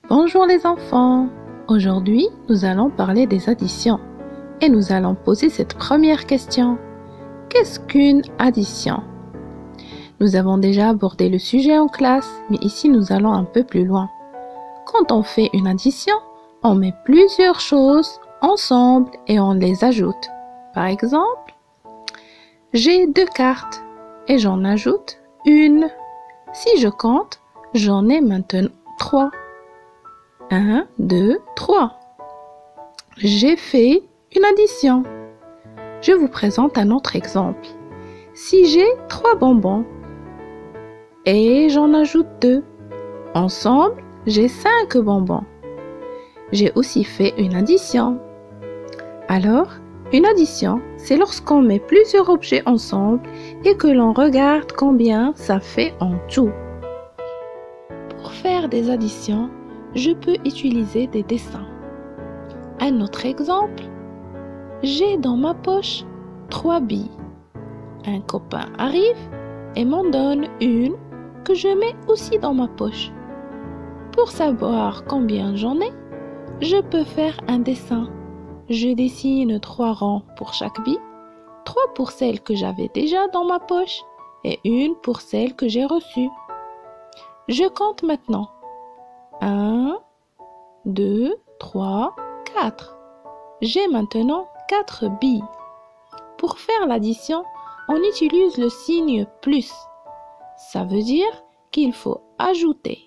Bonjour les enfants! Aujourd'hui, nous allons parler des additions et nous allons poser cette première question. Qu'est-ce qu'une addition? Nous avons déjà abordé le sujet en classe, mais ici nous allons un peu plus loin. Quand on fait une addition, on met plusieurs choses ensemble et on les ajoute. Par exemple, j'ai 2 cartes et j'en ajoute une. Si je compte, j'en ai maintenant 3. 1, 2, 3. J'ai fait une addition. Je vous présente un autre exemple. Si j'ai 3 bonbons et j'en ajoute 2, ensemble, j'ai 5 bonbons. J'ai aussi fait une addition. Alors, une addition, c'est lorsqu'on met plusieurs objets ensemble et que l'on regarde combien ça fait en tout. Pour faire des additions, je peux utiliser des dessins. Un autre exemple, j'ai dans ma poche 3 billes. Un copain arrive et m'en donne une que je mets aussi dans ma poche. Pour savoir combien j'en ai, je peux faire un dessin. Je dessine 3 rangs pour chaque bille, 3 pour celle que j'avais déjà dans ma poche et une pour celle que j'ai reçue. Je compte maintenant. 1, 2, 3, 4. J'ai maintenant 4 billes. Pour faire l'addition, on utilise le signe plus. Ça veut dire qu'il faut ajouter.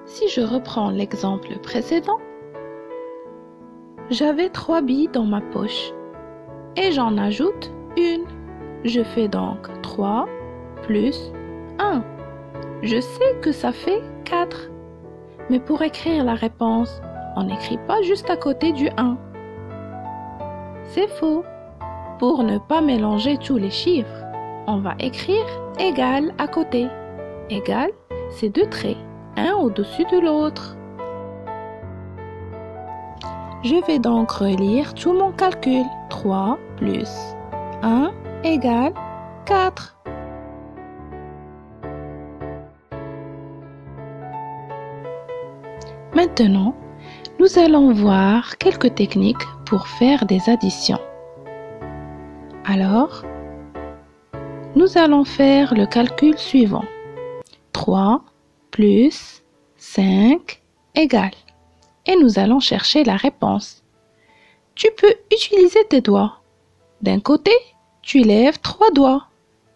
Si je reprends l'exemple précédent, j'avais 3 billes dans ma poche et j'en ajoute une. Je fais donc 3 plus 1. Je sais que ça fait 4. Mais pour écrire la réponse, on n'écrit pas juste à côté du 1. C'est faux. Pour ne pas mélanger tous les chiffres, on va écrire égal à côté. Égal, c'est 2 traits, un au-dessus de l'autre. Je vais donc relire tout mon calcul. 3 plus 1 égale 4. Maintenant, nous allons voir quelques techniques pour faire des additions. Alors, nous allons faire le calcul suivant. 3 plus 5 égale. Et nous allons chercher la réponse. Tu peux utiliser tes doigts. D'un côté, tu lèves 3 doigts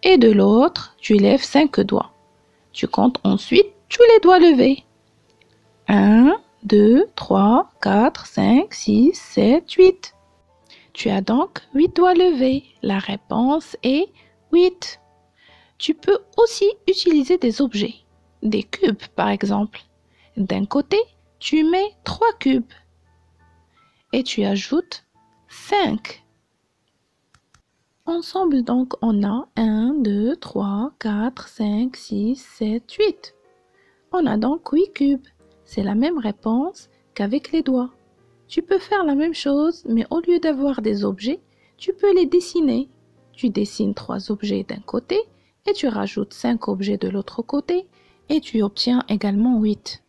et de l'autre, tu lèves 5 doigts. Tu comptes ensuite tous les doigts levés. 1, 2, 3, 4, 5, 6, 7, 8. Tu as donc 8 doigts levés. La réponse est 8. Tu peux aussi utiliser des objets, des cubes par exemple. D'un côté, tu mets 3 cubes et tu ajoutes 5. Ensemble donc on a 1, 2, 3, 4, 5, 6, 7, 8. On a donc 8 cubes. C'est la même réponse qu'avec les doigts. Tu peux faire la même chose, mais au lieu d'avoir des objets, tu peux les dessiner. Tu dessines 3 objets d'un côté et tu rajoutes 5 objets de l'autre côté et tu obtiens également 8.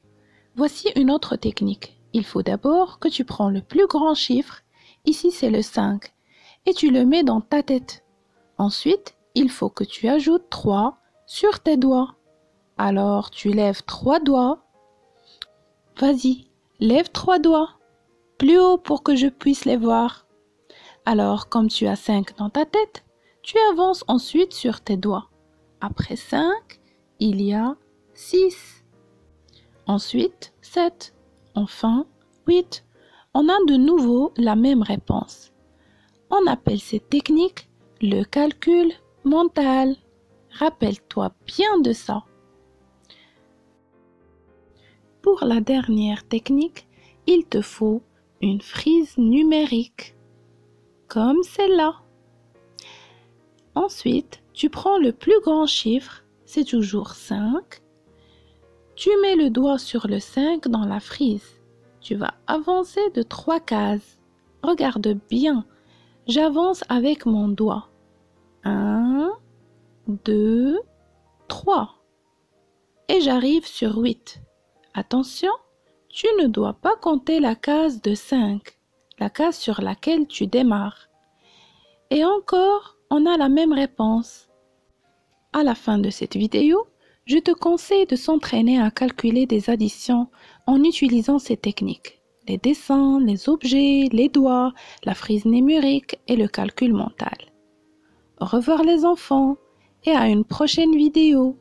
Voici une autre technique. Il faut d'abord que tu prends le plus grand chiffre, ici c'est le 5, et tu le mets dans ta tête. Ensuite, il faut que tu ajoutes 3 sur tes doigts. Alors tu lèves 3 doigts. Vas-y, lève 3 doigts, plus haut pour que je puisse les voir. Alors, comme tu as 5 dans ta tête, tu avances ensuite sur tes doigts. Après 5, il y a 6. Ensuite, 7. Enfin, 8. On a de nouveau la même réponse. On appelle cette technique le calcul mental. Rappelle-toi bien de ça. Pour la dernière technique, il te faut une frise numérique, comme celle-là. Ensuite, tu prends le plus grand chiffre, c'est toujours 5. Tu mets le doigt sur le 5 dans la frise. Tu vas avancer de 3 cases. Regarde bien, j'avance avec mon doigt. 1, 2, 3. Et j'arrive sur 8. Attention, tu ne dois pas compter la case de 5, la case sur laquelle tu démarres. Et encore, on a la même réponse. À la fin de cette vidéo, je te conseille de s'entraîner à calculer des additions en utilisant ces techniques. Les dessins, les objets, les doigts, la frise numérique et le calcul mental. Au revoir les enfants et à une prochaine vidéo.